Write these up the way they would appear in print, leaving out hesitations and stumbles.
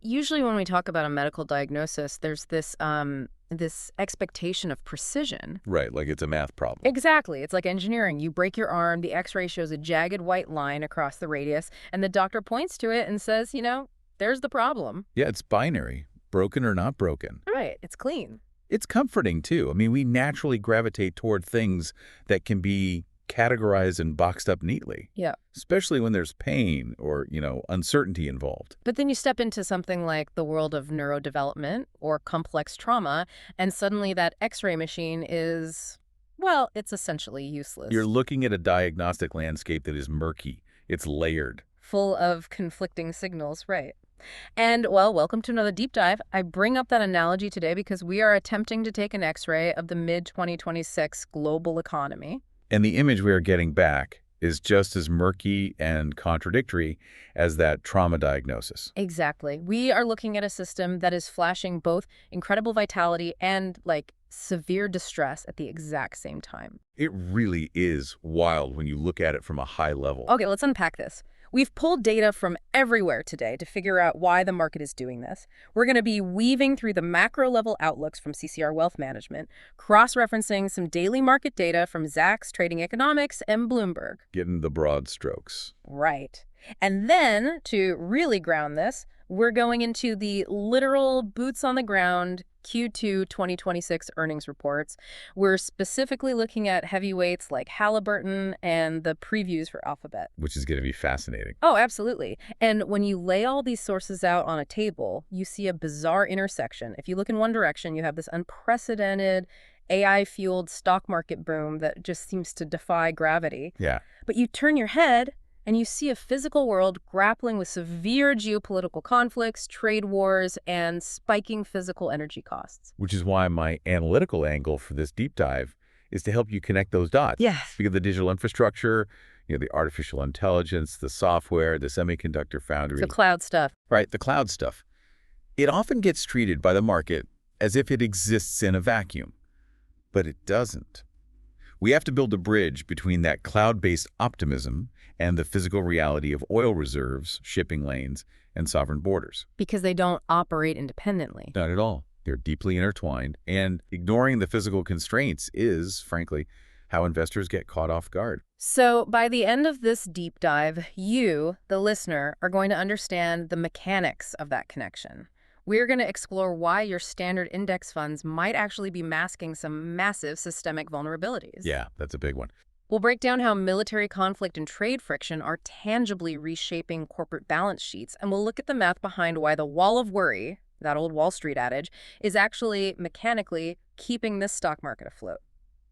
Usually when we talk about a medical diagnosis, there's this expectation of precision. Right, like it's a math problem. Exactly. It's like engineering. You break your arm, the X-ray shows a jagged white line across the radius, and the doctor points to it and says, there's the problem. Yeah, it's binary, broken or not broken. Right. It's clean. It's comforting, too. I mean, we naturally gravitate toward things that can be categorized and boxed up neatly. Yeah. Especially when there's pain or, uncertainty involved. But then you step into something like the world of neurodevelopment or complex trauma, and suddenly that X-ray machine is, well, it's essentially useless. You're looking at a diagnostic landscape that is murky. It's layered. Full of conflicting signals, right. And, well, welcome to another deep dive. I bring up that analogy today because we are attempting to take an X-ray of the mid-2026 global economy. And the image we are getting back is just as murky and contradictory as that trauma diagnosis. Exactly. We are looking at a system that is flashing both incredible vitality and, severe distress at the exact same time. It really is wild when you look at it from a high level. Okay, let's unpack this. We've pulled data from everywhere today to figure out why the market is doing this. We're going to be weaving through the macro-level outlooks from CCR Wealth Management, cross-referencing some daily market data from Zacks Trading Economics and Bloomberg. Getting the broad strokes. Right. And then, to really ground this, we're going into the literal boots-on-the-ground Q2 2026 earnings reports. We're specifically looking at heavyweights like Halliburton and the previews for Alphabet. Which is going to be fascinating. Oh, absolutely. And when you lay all these sources out on a table, you see a bizarre intersection. If you look in one direction, you have this unprecedented AI-fueled stock market boom that just seems to defy gravity. Yeah. But you turn your head and you see a physical world grappling with severe geopolitical conflicts, trade wars, and spiking physical energy costs. Which is why my analytical angle for this deep dive is to help you connect those dots. Yes. Because the digital infrastructure, the artificial intelligence, the software, the semiconductor foundry. The cloud stuff. Right, the cloud stuff. It often gets treated by the market as if it exists in a vacuum. But it doesn't. We have to build a bridge between that cloud-based optimism and the physical reality of oil reserves, shipping lanes, and sovereign borders. Because they don't operate independently. Not at all. They're deeply intertwined, and ignoring the physical constraints is, frankly, how investors get caught off guard. So by the end of this deep dive, you, the listener, are going to understand the mechanics of that connection. We're going to explore why your standard index funds might actually be masking some massive systemic vulnerabilities. Yeah, that's a big one. We'll break down how military conflict and trade friction are tangibly reshaping corporate balance sheets, and we'll look at the math behind why the wall of worry, that old Wall Street adage, is actually mechanically keeping this stock market afloat.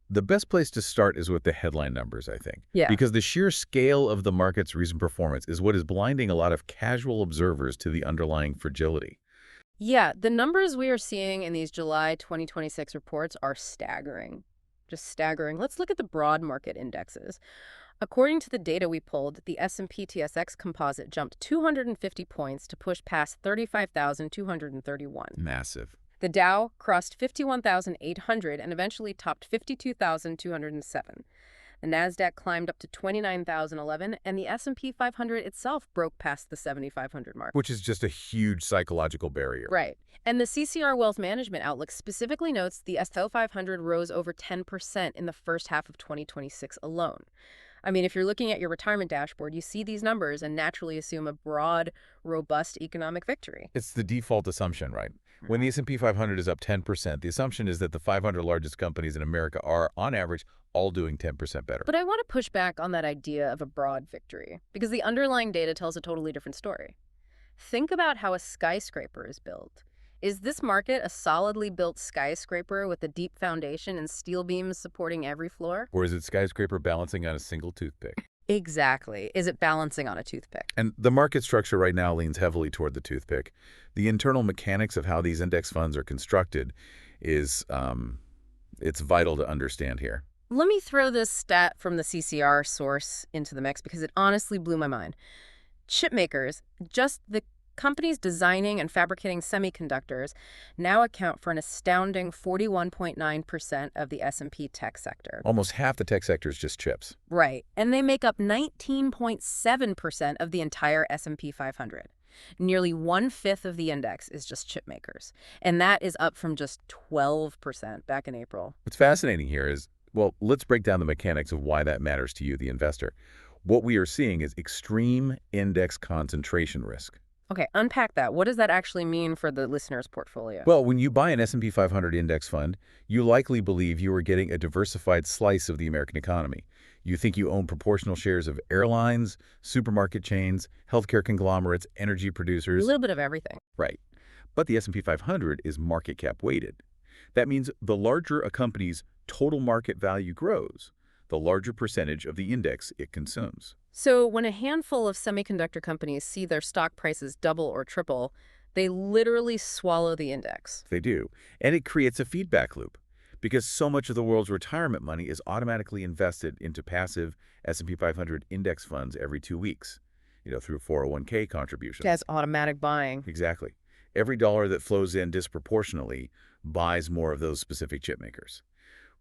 The best place to start is with the headline numbers, I think. Yeah. Because the sheer scale of the market's recent performance is what is blinding a lot of casual observers to the underlying fragility. Yeah, the numbers we are seeing in these July 2026 reports are staggering. Just staggering. Let's look at the broad market indexes. According to the data we pulled, the S&P TSX composite jumped 250 points to push past 35,231. Massive. The Dow crossed 51,800 and eventually topped 52,207. The Nasdaq climbed up to 29,011, and the S&P 500 itself broke past the 7,500 mark. Which is just a huge psychological barrier. Right. And the CCR Wealth Management Outlook specifically notes the S&P 500 rose over 10% in the first half of 2026 alone. I mean, if you're looking at your retirement dashboard, you see these numbers and naturally assume a broad, robust economic victory. It's the default assumption, right? When the S&P 500 is up 10%, the assumption is that the 500 largest companies in America are, on average, all doing 10% better. But I want to push back on that idea of a broad victory, because the underlying data tells a totally different story. Think about how a skyscraper is built. Is this market a solidly built skyscraper with a deep foundation and steel beams supporting every floor? Or is it skyscraper balancing on a single toothpick? Exactly. Is it balancing on a toothpick? And the market structure right now leans heavily toward the toothpick. The internal mechanics of how these index funds are constructed is, it's vital to understand here. Let me throw this stat from the CCR source into the mix because it honestly blew my mind. Chip makers, just the companies designing and fabricating semiconductors, now account for an astounding 41.9% of the S&P tech sector. Almost half the tech sector is just chips. Right. And they make up 19.7% of the entire S&P 500. Nearly one-fifth of the index is just chip makers, and that is up from just 12% back in April. What's fascinating here is, well, let's break down the mechanics of why that matters to you, the investor. What we are seeing is extreme index concentration risk. Okay, unpack that. What does that actually mean for the listener's portfolio? Well, when you buy an S&P 500 index fund, you likely believe you are getting a diversified slice of the American economy. You think you own proportional shares of airlines, supermarket chains, healthcare conglomerates, energy A producers. little bit of everything. Right. But the S&P 500 is market cap weighted. That means the larger a company's total market value grows, the larger percentage of the index it consumes. So when a handful of semiconductor companies see their stock prices double or triple, they literally swallow the index. They do. And it creates a feedback loop because so much of the world's retirement money is automatically invested into passive S&P 500 index funds every 2 weeks, through 401k contributions. That's automatic buying. Exactly. Every dollar that flows in disproportionately buys more of those specific chip makers,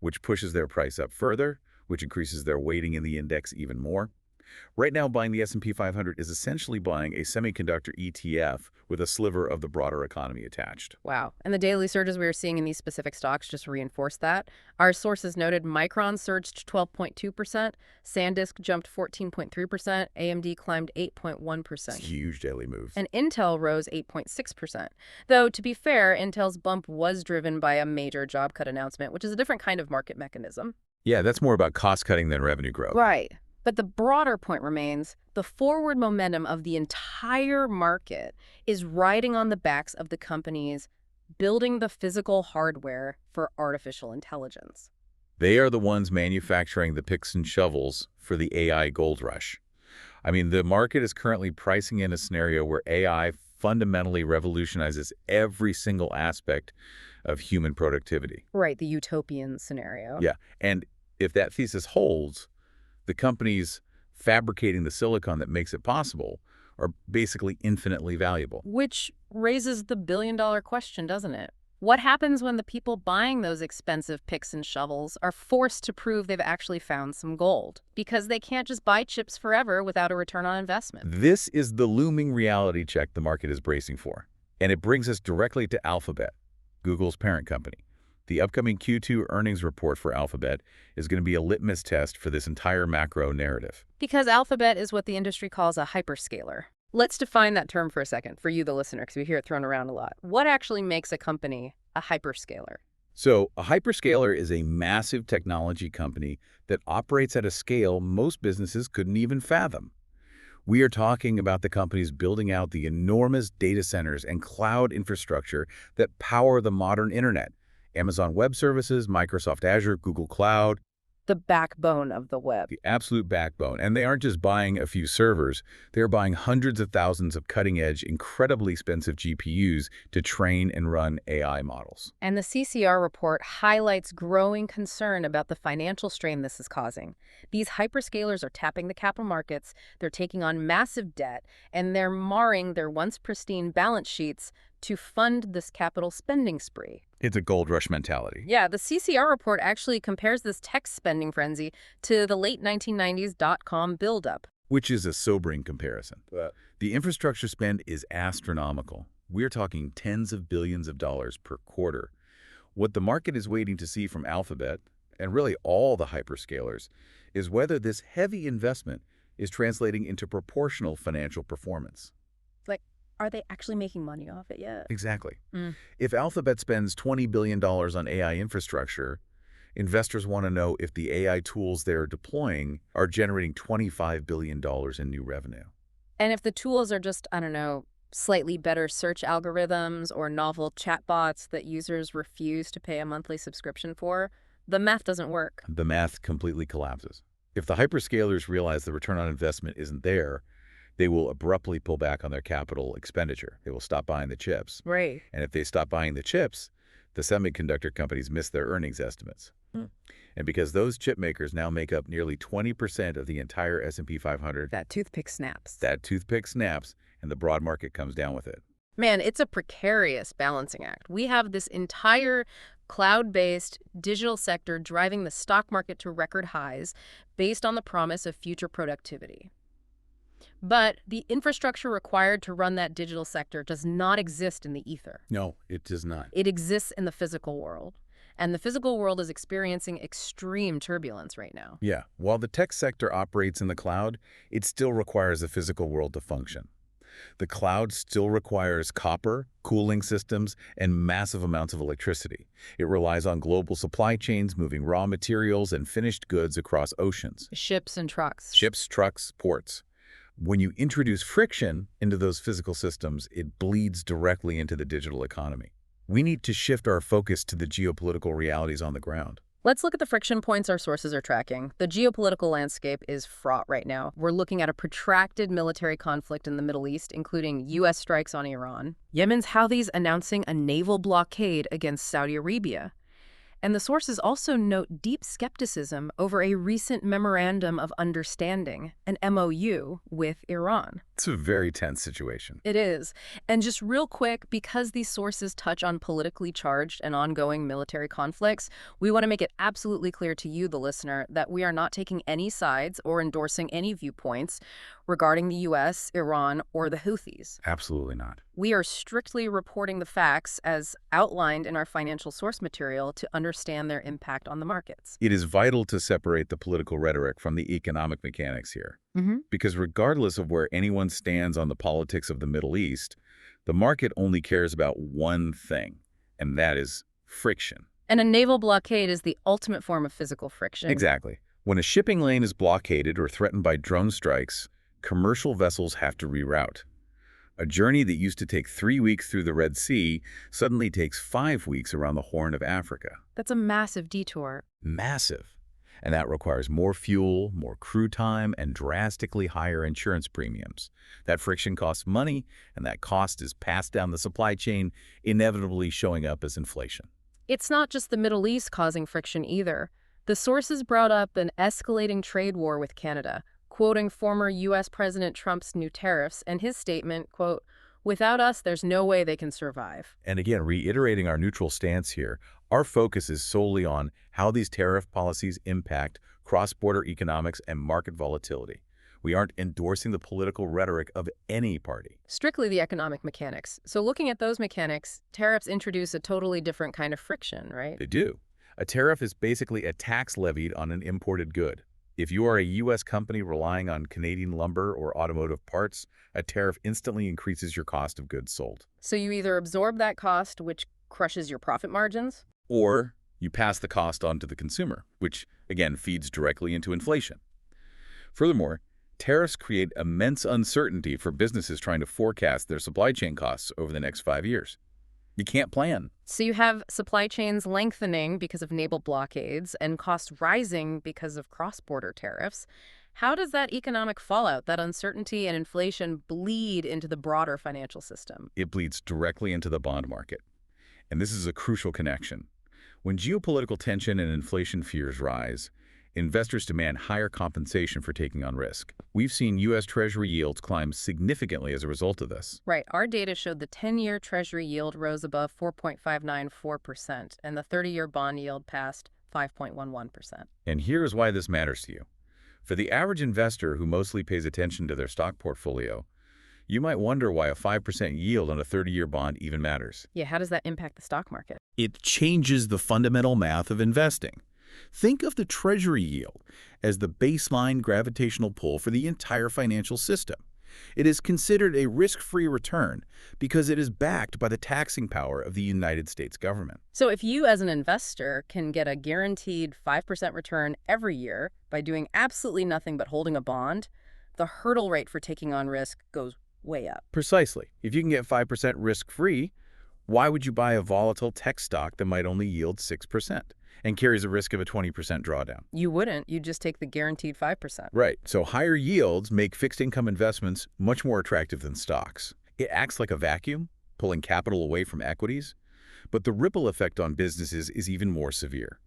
which pushes their price up further, which increases their weighting in the index even more. Right now, buying the S&P 500 is essentially buying a semiconductor ETF with a sliver of the broader economy attached. Wow. And the daily surges we are seeing in these specific stocks just reinforce that. Our sources noted Micron surged 12.2%, SanDisk jumped 14.3%, AMD climbed 8.1%. Huge daily moves. And Intel rose 8.6%. Though, to be fair, Intel's bump was driven by a major job cut announcement, which is a different kind of market mechanism. Yeah, that's more about cost cutting than revenue growth. Right. But the broader point remains, the forward momentum of the entire market is riding on the backs of the companies building the physical hardware for artificial intelligence. They are the ones manufacturing the picks and shovels for the AI gold rush. I mean, the market is currently pricing in a scenario where AI fundamentally revolutionizes every single aspect of human productivity. Right, the utopian scenario. Yeah, and if that thesis holds, the companies fabricating the silicon that makes it possible are basically infinitely valuable. Which raises the billion-dollar question, doesn't it? What happens when the people buying those expensive picks and shovels are forced to prove they've actually found some gold? Because they can't just buy chips forever without a return on investment. This is the looming reality check the market is bracing for. And it brings us directly to Alphabet, Google's parent company. The upcoming Q2 earnings report for Alphabet is going to be a litmus test for this entire macro narrative. Because Alphabet is what the industry calls a hyperscaler. Let's define that term for a second, for you, the listener, because we hear it thrown around a lot. What actually makes a company a hyperscaler? So, a hyperscaler is a massive technology company that operates at a scale most businesses couldn't even fathom. We are talking about the companies building out the enormous data centers and cloud infrastructure that power the modern internet. Amazon Web Services, Microsoft Azure, Google Cloud. The backbone of the web. The absolute backbone. And they aren't just buying a few servers. They're buying hundreds of thousands of cutting-edge, incredibly expensive GPUs to train and run AI models. And the CCR report highlights growing concern about the financial strain this is causing. These hyperscalers are tapping the capital markets, they're taking on massive debt, and they're marring their once pristine balance sheets to fund this capital spending spree. It's a gold rush mentality. Yeah, the CCR report actually compares this tech spending frenzy to the late 1990s dot-com buildup. Which is a sobering comparison. The infrastructure spend is astronomical. We're talking tens of billions of dollars per quarter. What the market is waiting to see from Alphabet, and really all the hyperscalers, is whether this heavy investment is translating into proportional financial performance. Like, are they actually making money off it yet? Exactly. If Alphabet spends $20 billion on AI infrastructure, investors want to know if the AI tools they're deploying are generating $25 billion in new revenue. And if the tools are just, I don't know, slightly better search algorithms or novel chatbots that users refuse to pay a monthly subscription for, the math doesn't work. The math completely collapses. If the hyperscalers realize the return on investment isn't there, they will abruptly pull back on their capital expenditure. They will stop buying the chips. Right. And if they stop buying the chips, the semiconductor companies miss their earnings estimates. And because those chip makers now make up nearly 20% of the entire S&P 500, That toothpick snaps. that toothpick snaps and the broad market comes down with it. Man, it's a precarious balancing act. We have this entire cloud-based digital sector driving the stock market to record highs based on the promise of future productivity. But the infrastructure required to run that digital sector does not exist in the ether. No, it does not. It exists in the physical world. And the physical world is experiencing extreme turbulence right now. Yeah, while the tech sector operates in the cloud, it still requires the physical world to function. The cloud still requires copper, cooling systems, and massive amounts of electricity. It relies on global supply chains moving raw materials and finished goods across oceans. Ships and trucks. Ships, trucks, ports. When you introduce friction into those physical systems, it bleeds directly into the digital economy. We need to shift our focus to the geopolitical realities on the ground. Let's look at the friction points our sources are tracking. The geopolitical landscape is fraught right now. We're looking at a protracted military conflict in the Middle East, including U.S. strikes on Iran. Yemen's Houthis announcing a naval blockade against Saudi Arabia. And the sources also note deep skepticism over a recent memorandum of understanding, an MOU, with Iran. It's a very tense situation. It is. And just real quick, because these sources touch on politically charged and ongoing military conflicts, we want to make it absolutely clear to you, the listener, that we are not taking any sides or endorsing any viewpoints regarding the U.S., Iran, or the Houthis. Absolutely not. We are strictly reporting the facts as outlined in our financial source material to understand their impact on the markets. It is vital to separate the political rhetoric from the economic mechanics here. Because regardless of where anyone stands on the politics of the Middle East, the market only cares about one thing, and that is friction. And a naval blockade is the ultimate form of physical friction. Exactly. When a shipping lane is blockaded or threatened by drone strikes, commercial vessels have to reroute. A journey that used to take 3 weeks through the Red Sea suddenly takes 5 weeks around the Horn of Africa. That's a massive detour. Massive. And that requires more fuel, more crew time, and drastically higher insurance premiums. That friction costs money, and that cost is passed down the supply chain, inevitably showing up as inflation. It's not just the Middle East causing friction either. The sources brought up an escalating trade war with Canada, quoting former U.S. President Trump's new tariffs and his statement, quote, "Without us, there's no way they can survive." And again, reiterating our neutral stance here, our focus is solely on how these tariff policies impact cross-border economics and market volatility. We aren't endorsing the political rhetoric of any party. Strictly the economic mechanics. So looking at those mechanics, tariffs introduce a totally different kind of friction, right? They do. A tariff is basically a tax levied on an imported good. If you are a U.S. company relying on Canadian lumber or automotive parts, a tariff instantly increases your cost of goods sold. So you either absorb that cost, which crushes your profit margins, or you pass the cost on to the consumer, which, again, feeds directly into inflation. Furthermore, tariffs create immense uncertainty for businesses trying to forecast their supply chain costs over the next 5 years. You can't plan. So you have supply chains lengthening because of naval blockades and costs rising because of cross-border tariffs. How does that economic fallout, that uncertainty and inflation, bleed into the broader financial system? It bleeds directly into the bond market. And this is a crucial connection. When geopolitical tension and inflation fears rise, investors demand higher compensation for taking on risk. We've seen U.S. Treasury yields climb significantly as a result of this. Right. Our data showed the 10-year Treasury yield rose above 4.594%, and the 30-year bond yield passed 5.11%. And here's why this matters to you. For the average investor who mostly pays attention to their stock portfolio, you might wonder why a 5% yield on a 30-year bond even matters. Yeah, how does that impact the stock market? It changes the fundamental math of investing. Think of the Treasury yield as the baseline gravitational pull for the entire financial system. It is considered a risk-free return because it is backed by the taxing power of the United States government. So if you as an investor can get a guaranteed 5% return every year by doing absolutely nothing but holding a bond, the hurdle rate for taking on risk goes way up. Precisely. If you can get 5% risk-free, why would you buy a volatile tech stock that might only yield 6% and carries a risk of a 20% drawdown? You wouldn't. You'd just take the guaranteed 5%. Right. So higher yields make fixed income investments much more attractive than stocks. It acts like a vacuum, pulling capital away from equities. But the ripple effect on businesses is even more severe.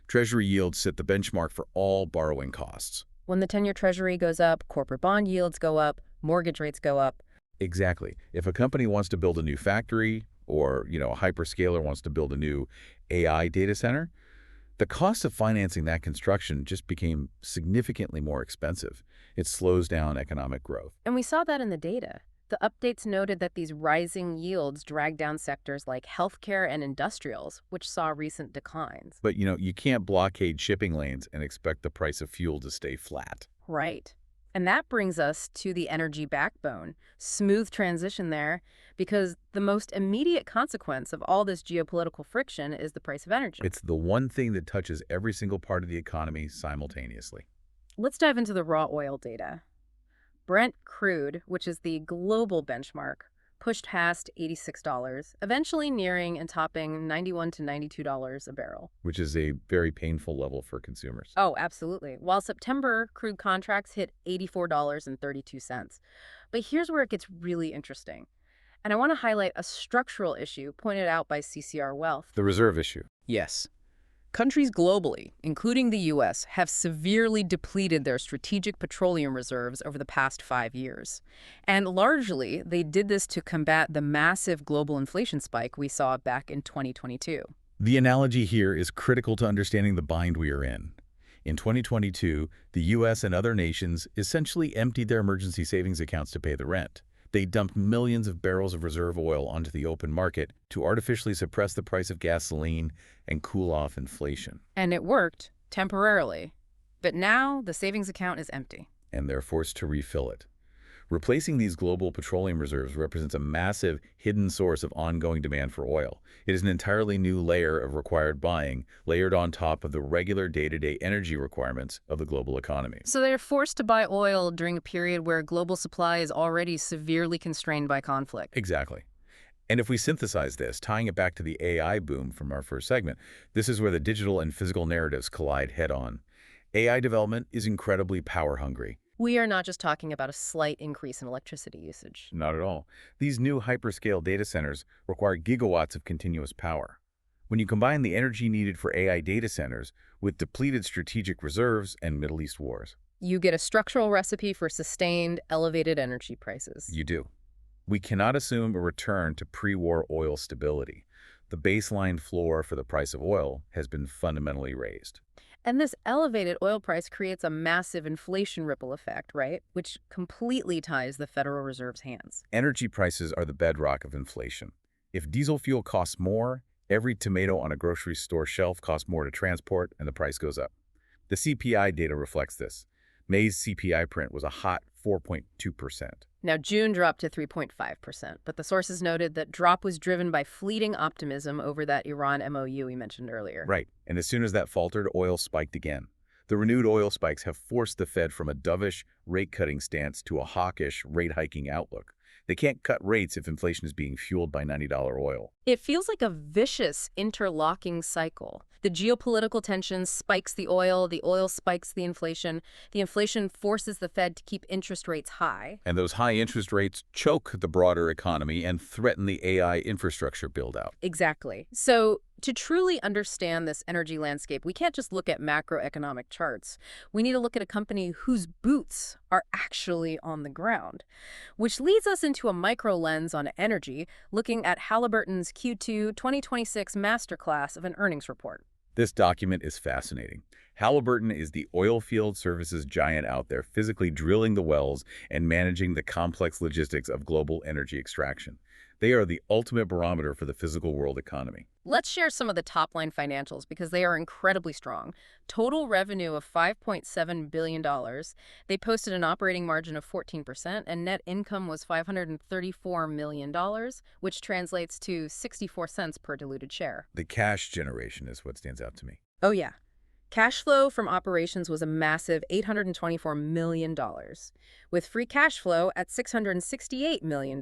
Treasury yields set the benchmark for all borrowing costs. When the 10-year Treasury goes up, corporate bond yields go up, mortgage rates go up. Exactly. If a company wants to build a new factory or, a hyperscaler wants to build a new AI data center, The cost of financing that construction just became significantly more expensive. It slows down economic growth. And we saw that in the data. The updates noted that these rising yields drag down sectors like healthcare and industrials, which saw recent declines. But, you can't blockade shipping lanes and expect the price of fuel to stay flat. Right. And that brings us to the energy backbone. Smooth transition there, because the most immediate consequence of all this geopolitical friction is the price of energy. It's the one thing that touches every single part of the economy simultaneously. Let's dive into the raw oil data. Brent crude, which is the global benchmark, pushed past $86, eventually nearing and topping $91 to $92 a barrel. Which is a very painful level for consumers. Oh, absolutely. While September crude contracts hit $84.32. But here's where it gets really interesting. And I want to highlight a structural issue pointed out by CCR Wealth. The reserve issue. Yes. Countries globally, including the U.S., have severely depleted their strategic petroleum reserves over the past 5 years. And largely, they did this to combat the massive global inflation spike we saw back in 2022. The analogy here is critical to understanding the bind we are in. In 2022, the U.S. and other nations essentially emptied their emergency savings accounts to pay the rent. They dumped millions of barrels of reserve oil onto the open market to artificially suppress the price of gasoline and cool off inflation. And it worked, temporarily. But now the savings account is empty. And they're forced to refill it. Replacing these global petroleum reserves represents a massive, hidden source of ongoing demand for oil. It is an entirely new layer of required buying, layered on top of the regular day-to-day energy requirements of the global economy. So they're forced to buy oil during a period where global supply is already severely constrained by conflict. Exactly. And if we synthesize this, tying it back to the AI boom from our first segment, this is where the digital and physical narratives collide head-on. AI development is incredibly power-hungry. We are not just talking about a slight increase in electricity usage. Not at all. These new hyperscale data centers require gigawatts of continuous power. When you combine the energy needed for AI data centers with depleted strategic reserves and Middle East wars, You get a structural recipe for sustained, elevated energy prices. you do. We cannot assume a return to pre-war oil stability. The baseline floor for the price of oil has been fundamentally raised. And this elevated oil price creates a massive inflation ripple effect, right? Which completely ties the Federal Reserve's hands. Energy prices are the bedrock of inflation. If diesel fuel costs more, every tomato on a grocery store shelf costs more to transport, and the price goes up. The CPI data reflects this. May's CPI print was a hot 4.2%. Now, June dropped to 3.5%, but the sources noted that drop was driven by fleeting optimism over that Iran MOU we mentioned earlier. Right, and as soon as that faltered, oil spiked again. The renewed oil spikes have forced the Fed from a dovish rate-cutting stance to a hawkish rate-hiking outlook. They can't cut rates if inflation is being fueled by $90 oil. It feels like a vicious interlocking cycle. The geopolitical tension spikes the oil spikes the inflation forces the Fed to keep interest rates high. And those high interest rates choke the broader economy and threaten the AI infrastructure build-out. Exactly. So to truly understand this energy landscape, we can't just look at macroeconomic charts. We need to look at a company whose boots are actually on the ground, which leads us into a micro lens on energy, looking at Halliburton's Q2 2026 masterclass of an earnings report. This document is fascinating. Halliburton is the oil field services giant out there physically drilling the wells and managing the complex logistics of global energy extraction. They are the ultimate barometer for the physical world economy. Let's share some of the top-line financials because they are incredibly strong. Total revenue of $5.7 billion. They posted an operating margin of 14%, and net income was $534 million, which translates to 64 cents per diluted share. The cash generation is what stands out to me. Oh, yeah. Cash flow from operations was a massive $824 million, with free cash flow at $668 million.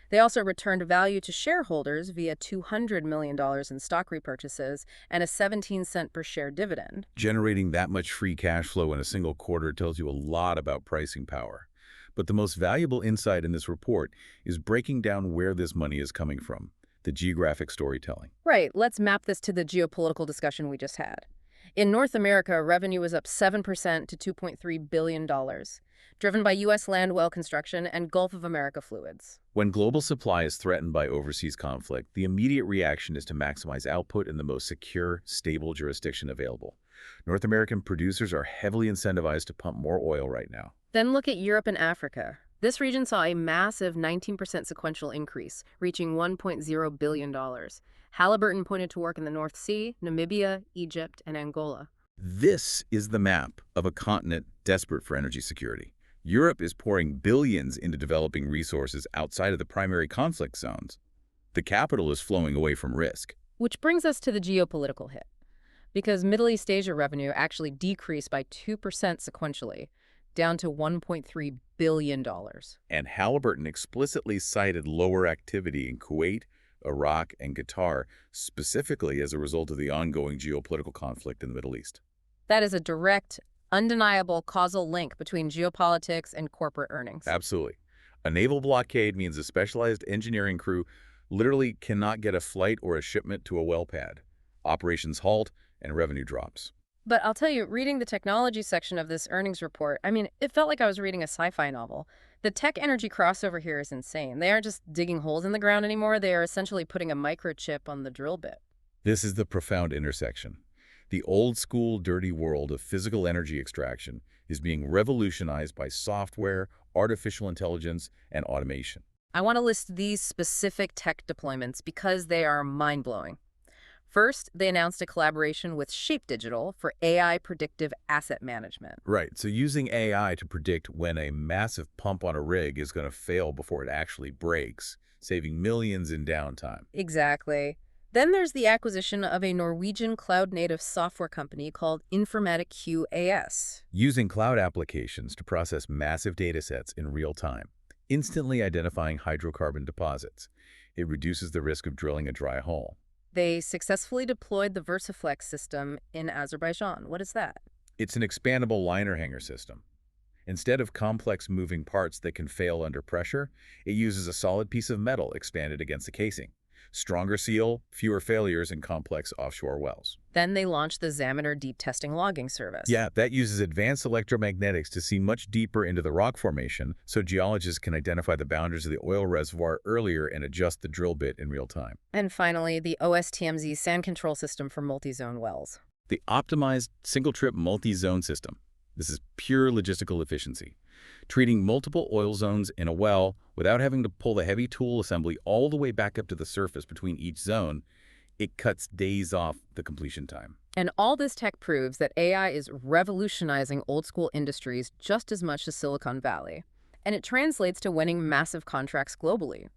They also returned value to shareholders via $200 million in stock repurchases and a 17-cent per share dividend. Generating that much free cash flow in a single quarter tells you a lot about pricing power. But the most valuable insight in this report is breaking down where this money is coming from, the geographic storytelling. Right, let's map this to the geopolitical discussion we just had. In North America, revenue was up 7% to $2.3 billion, driven by U.S. land well construction and Gulf of America fluids. When global supply is threatened by overseas conflict, the immediate reaction is to maximize output in the most secure, stable jurisdiction available. North American producers are heavily incentivized to pump more oil right now. Then look at Europe and Africa. This region saw a massive 19% sequential increase, reaching $1.0 billion. Halliburton pointed to work in the North Sea, Namibia, Egypt, and Angola. This is the map of a continent desperate for energy security. Europe is pouring billions into developing resources outside of the primary conflict zones. The capital is flowing away from risk. Which brings us to the geopolitical hit, because Middle East Asia revenue actually decreased by 2% sequentially, down to $1.3 billion. And Halliburton explicitly cited lower activity in Kuwait, Iraq, and Qatar, specifically as a result of the ongoing geopolitical conflict in the Middle East. That is a direct, undeniable causal link between geopolitics and corporate earnings. Absolutely. A naval blockade means a specialized engineering crew literally cannot get a flight or a shipment to a well pad. Operations halt and revenue drops. But I'll tell you, reading the technology section of this earnings report, it felt like I was reading a sci-fi novel. The tech-energy crossover here is insane. They aren't just digging holes in the ground anymore. They are essentially putting a microchip on the drill bit. This is the profound intersection. The old-school, dirty world of physical energy extraction is being revolutionized by software, artificial intelligence, and automation. I want to list these specific tech deployments because they are mind-blowing. First, they announced a collaboration with Shape Digital for AI predictive asset management. Right, so using AI to predict when a massive pump on a rig is going to fail before it actually breaks, saving millions in downtime. Exactly. Then there's the acquisition of a Norwegian cloud-native software company called Informatic QAS. Using cloud applications to process massive data sets in real time, instantly identifying hydrocarbon deposits. It reduces the risk of drilling a dry hole. They successfully deployed the VersaFlex system in Azerbaijan. What is that? It's an expandable liner hanger system. Instead of complex moving parts that can fail under pressure, it uses a solid piece of metal expanded against the casing. Stronger seal, fewer failures in complex offshore wells. Then they launched the Xamaner Deep Testing Logging Service. Yeah, that uses advanced electromagnetics to see much deeper into the rock formation so geologists can identify the boundaries of the oil reservoir earlier and adjust the drill bit in real time. And finally, the OSTMZ sand control system for multi-zone wells. The optimized single-trip multi-zone system. This is pure logistical efficiency. Treating multiple oil zones in a well without having to pull the heavy tool assembly all the way back up to the surface between each zone, it cuts days off the completion time. And all this tech proves that AI is revolutionizing old-school industries just as much as Silicon Valley. And it translates to winning massive contracts globally.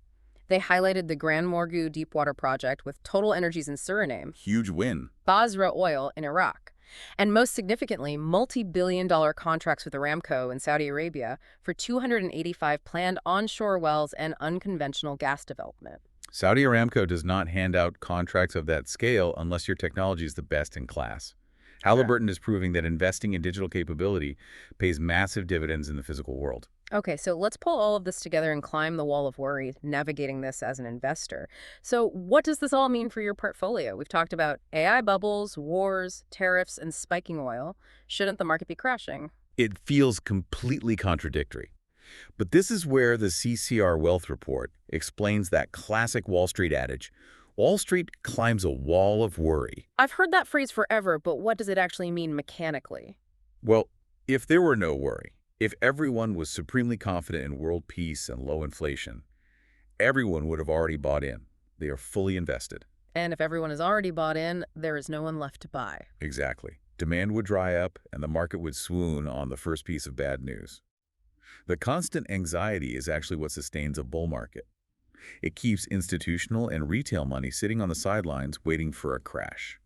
They highlighted the Grand Morgu deepwater project with Total Energies in Suriname, Huge win. Basra Oil in Iraq, and most significantly, multi-billion-dollar contracts with Aramco in Saudi Arabia for 285 planned onshore wells and unconventional gas development. Saudi Aramco does not hand out contracts of that scale unless your technology is the best in class. Halliburton is proving that investing in digital capability pays massive dividends in the physical world. Okay, so let's pull all of this together and climb the wall of worry, navigating this as an investor. So what does this all mean for your portfolio? We've talked about AI bubbles, wars, tariffs, and spiking oil. Shouldn't the market be crashing? It feels completely contradictory. But this is where the CCR Wealth Report explains that classic Wall Street adage, Wall Street climbs a wall of worry. I've heard that phrase forever, but what does it actually mean mechanically? Well, if there were no worry, if everyone was supremely confident in world peace and low inflation, everyone would have already bought in. They are fully invested. And if everyone is already bought in, there is no one left to buy. Exactly. Demand would dry up and the market would swoon on the first piece of bad news. The constant anxiety is actually what sustains a bull market. It keeps institutional and retail money sitting on the sidelines waiting for a crash.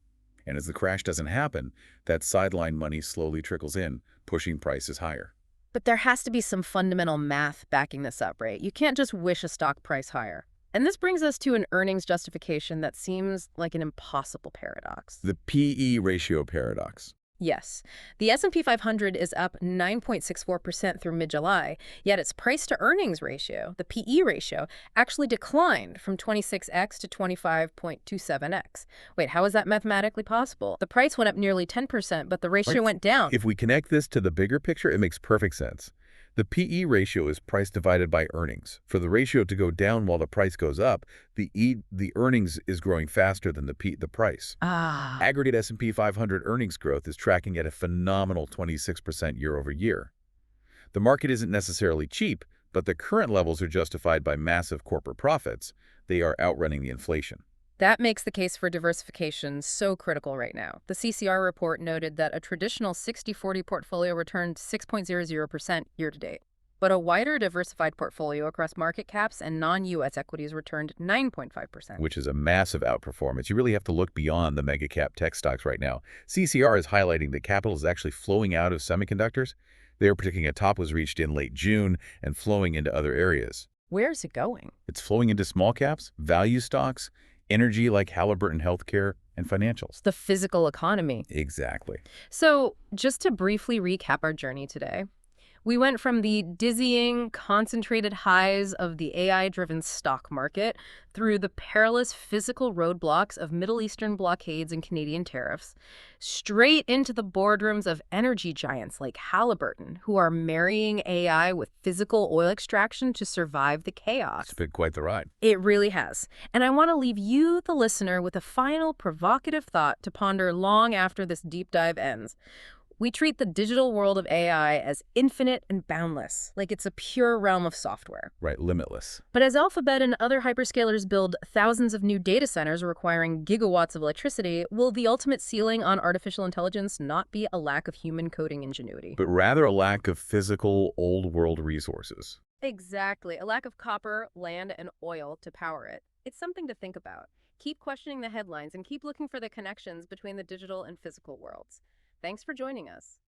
And as the crash doesn't happen, that sideline money slowly trickles in, pushing prices higher. But there has to be some fundamental math backing this up, right? You can't just wish a stock price higher. And this brings us to an earnings justification that seems like an impossible paradox. The PE ratio paradox. Yes. The S&P 500 is up 9.64% through mid-July, yet its price-to-earnings ratio, the PE ratio, actually declined from 26x to 25.27x. Wait, how is that mathematically possible? The price went up nearly 10%, but the Right? ratio went down. If we connect this to the bigger picture, it makes perfect sense. The PE ratio is price divided by earnings. For the ratio to go down while the price goes up, the earnings is growing faster than the price. Ah. Aggregate S&P 500 earnings growth is tracking at a phenomenal 26% year over year. The market isn't necessarily cheap, but the current levels are justified by massive corporate profits. They are outrunning the inflation. That makes the case for diversification so critical right now. The CCR report noted that a traditional 60-40 portfolio returned 6.00% year-to-date. But a wider diversified portfolio across market caps and non-U.S. equities returned 9.5%. Which is a massive outperformance. You really have to look beyond the mega cap tech stocks right now. CCR is highlighting that capital is actually flowing out of semiconductors. They are predicting a top was reached in late June and flowing into other areas. Where's it going? It's flowing into small caps, value stocks, energy like Halliburton Healthcare, and financials. The physical economy. Exactly. So, just to briefly recap our journey today, we went from the dizzying, concentrated highs of the AI-driven stock market through the perilous physical roadblocks of Middle Eastern blockades and Canadian tariffs, straight into the boardrooms of energy giants like Halliburton, who are marrying AI with physical oil extraction to survive the chaos. It's been quite the ride. It really has. And I want to leave you, the listener, with a final provocative thought to ponder long after this deep dive ends. We treat the digital world of AI as infinite and boundless, like it's a pure realm of software. Right, limitless. But as Alphabet and other hyperscalers build thousands of new data centers requiring gigawatts of electricity, will the ultimate ceiling on artificial intelligence not be a lack of human coding ingenuity? But rather a lack of physical, old-world resources. Exactly. A lack of copper, land, and oil to power it. It's something to think about. Keep questioning the headlines and keep looking for the connections between the digital and physical worlds. Thanks for joining us.